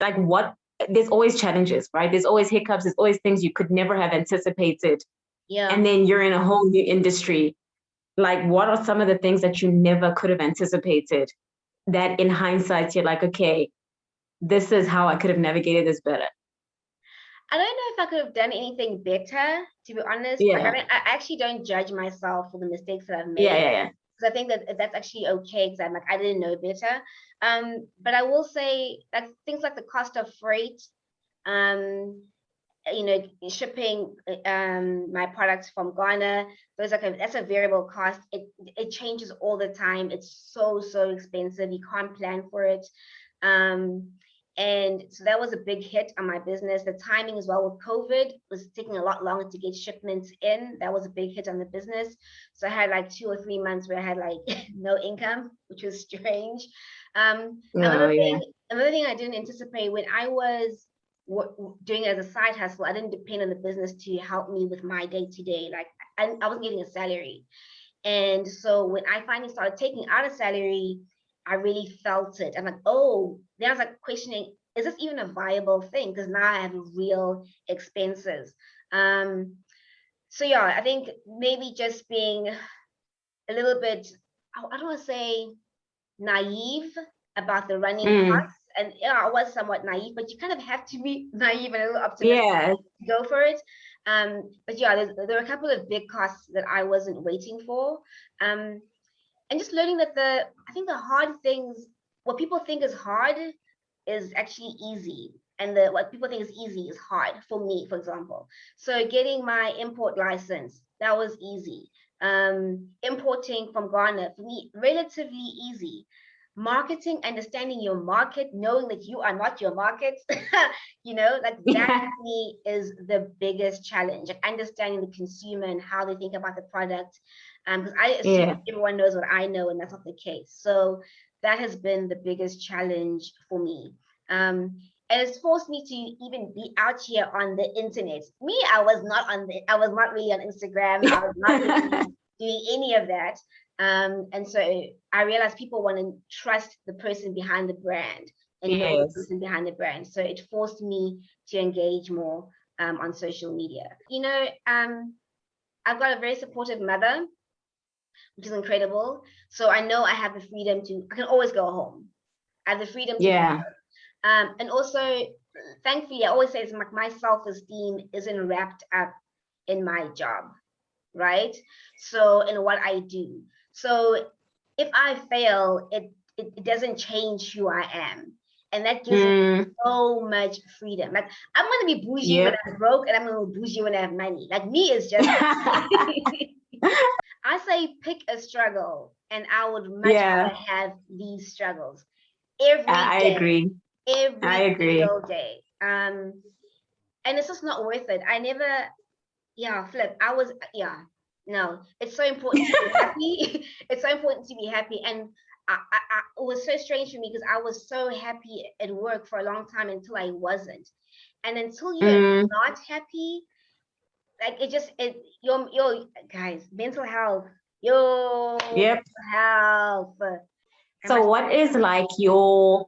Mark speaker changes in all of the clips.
Speaker 1: like what, there's always challenges, right? There's always hiccups, there's always things you could never have anticipated.
Speaker 2: Yeah.
Speaker 1: And then you're in a whole new industry. Like, what are some of the things that you never could have anticipated that in hindsight, you're like, okay, this is how I could have navigated this better?
Speaker 2: I don't know if I could have done anything better, to be honest.
Speaker 1: Yeah.
Speaker 2: Like, I actually don't judge myself for the mistakes that I've made.
Speaker 1: Yeah.
Speaker 2: Because I think that that's actually okay, because I'm like, I didn't know better. But I will say, like, things like the cost of freight, you know, shipping my products from Ghana, that's a variable cost. It changes all the time. It's so expensive. You can't plan for it. And so that was a big hit on my business. The timing as well with COVID was taking a lot longer to get shipments in. That was a big hit on the business. So I had like 2 or 3 months where I had like no income, which was strange. Another thing I didn't anticipate, when I was doing it as a side hustle, I didn't depend on the business to help me with my day-to-day. Like I wasn't getting a salary. And so when I finally started taking out a salary, I really felt it. I'm like, oh, then I was like questioning, is this even a viable thing? Because now I have real expenses. So yeah, I think maybe just being a little bit, I don't want to say naive about the running costs. And yeah, I was somewhat naive, but you kind of have to be naive and a little optimistic to go for it. But yeah, there were a couple of big costs that I wasn't waiting for. And just learning that I think the hard things, what people think is hard is actually easy. And what people think is easy is hard for me, for example. So getting my import license, that was easy. Importing from Ghana, for me, relatively easy. Marketing, understanding your market, knowing that you are not your market, you know, like that to me is the biggest challenge. Like understanding the consumer and how they think about the product. Because I assume everyone knows what I know, and that's not the case. So that has been the biggest challenge for me. And it's forced me to even be out here on the internet. Me, I was not really on Instagram. I was not really doing any of that. And so I realized people want to trust the person behind the brand and know the person behind the brand. So it forced me to engage more on social media. You know, I've got a very supportive mother, which is incredible. So I know I have the freedom I can always go home. I have the freedom to and also, thankfully, I always say it's like my self-esteem isn't wrapped up in my job, right? So in what I do. So if I fail, it doesn't change who I am. And that gives me so much freedom. Like I'm gonna be bougie when I'm broke, and I'm gonna be bougie when I have money. Like me is just I say pick a struggle, and I would much rather have these struggles every day.
Speaker 1: I agree.
Speaker 2: Every single day. And it's just not worth it. I never, Flip. No, it's so important to be happy. It's so important to be happy. And it was so strange for me because I was so happy at work for a long time until I wasn't. And until you're not happy, like your guys, mental health, mental health.
Speaker 1: So what is like your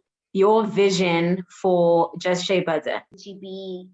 Speaker 1: vision for JustSheabutter?
Speaker 2: To be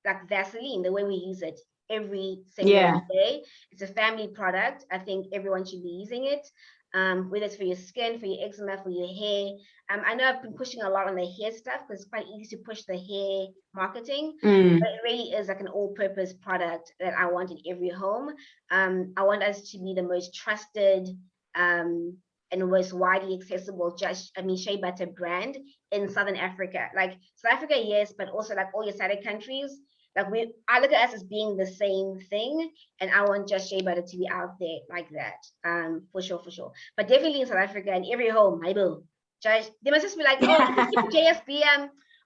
Speaker 2: like Vaseline, the way we use it every single day. It's a family product. I think everyone should be using it. Whether it's for your skin, for your eczema, for your hair. I know I've been pushing a lot on the hair stuff because it's quite easy to push the hair marketing, but it really is like an all-purpose product that I want in every home. I want us to be the most trusted and the most widely accessible shea butter brand in Southern Africa. Like South Africa, yes, but also like all your SADC countries. Like I look at us as being the same thing, and I want JustSheabutter to be out there like that, for sure. But definitely in South Africa, in every home, I will. They must just be like, oh, let's keep JSB,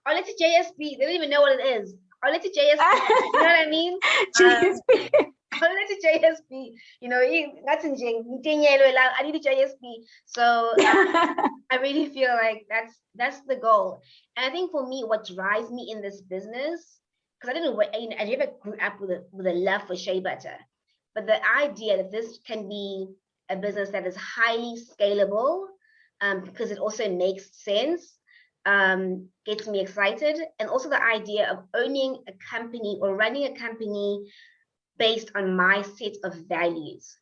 Speaker 2: or let's JSB. They don't even know what it is. Or let's JSB. You know what I mean? JSB. Let's JSB. You know, that's in I need a JSB. So I really feel like that's the goal. And I think for me, what drives me in this business, because I never grew up with a love for shea butter, but the idea that this can be a business that is highly scalable, because it also makes sense. gets me excited, and also the idea of owning a company or running a company based on my set of values.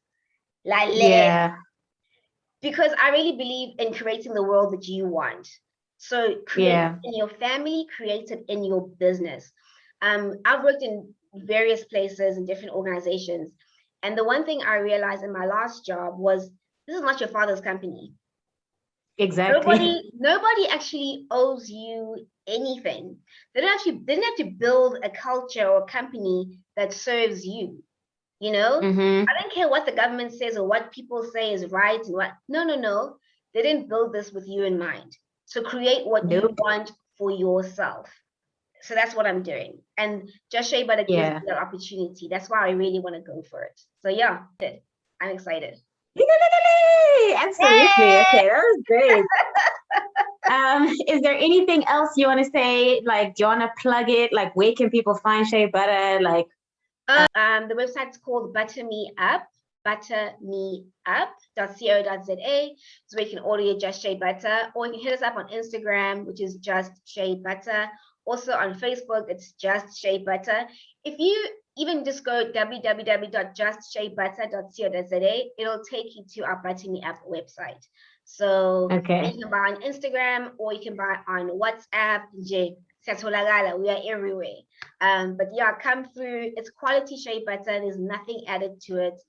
Speaker 1: Yeah.
Speaker 2: Because I really believe in creating the world that you want. So create
Speaker 1: Yeah.
Speaker 2: it in your family, create it in your business. I've worked in various places and different organizations. And the one thing I realized in my last job was, this is not your father's company.
Speaker 1: Exactly.
Speaker 2: Nobody actually owes you anything. They didn't have to build a culture or a company that serves you. I don't care what the government says or what people say is right and what. No. They didn't build this with you in mind. So create what you
Speaker 1: Nope.
Speaker 2: want for yourself. So that's what I'm doing. And JustSheabutter gives me that opportunity. That's why I really want to go for it. So yeah, I'm excited.
Speaker 1: Absolutely. Okay, that was great. Is there anything else you want to say? Like, do you want to plug it? Like, where can people find Shea Butter? Like,
Speaker 2: the website's called Butter Me Up, buttermeup.co.za. So we can order your Just Shea Butter, or you can hit us up on Instagram, which is Just Shea Butter. Also on Facebook, it's Just Shea Butter. If you even just go www.justsheabutter.co.za, it'll take you to our Butter Me Up website. So you can buy on Instagram, or you can buy on WhatsApp. We are everywhere. But yeah, come through. It's quality shea butter. There's nothing added to it,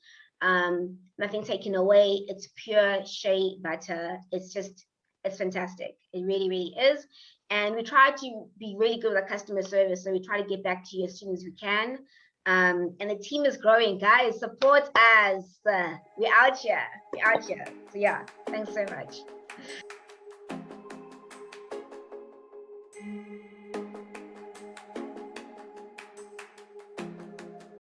Speaker 2: nothing taken away. It's pure shea butter. It's fantastic. It really, really is. And we try to be really good with our customer service. So we try to get back to you as soon as we can. And the team is growing, guys. Support us. We're out here. So yeah, thanks so much.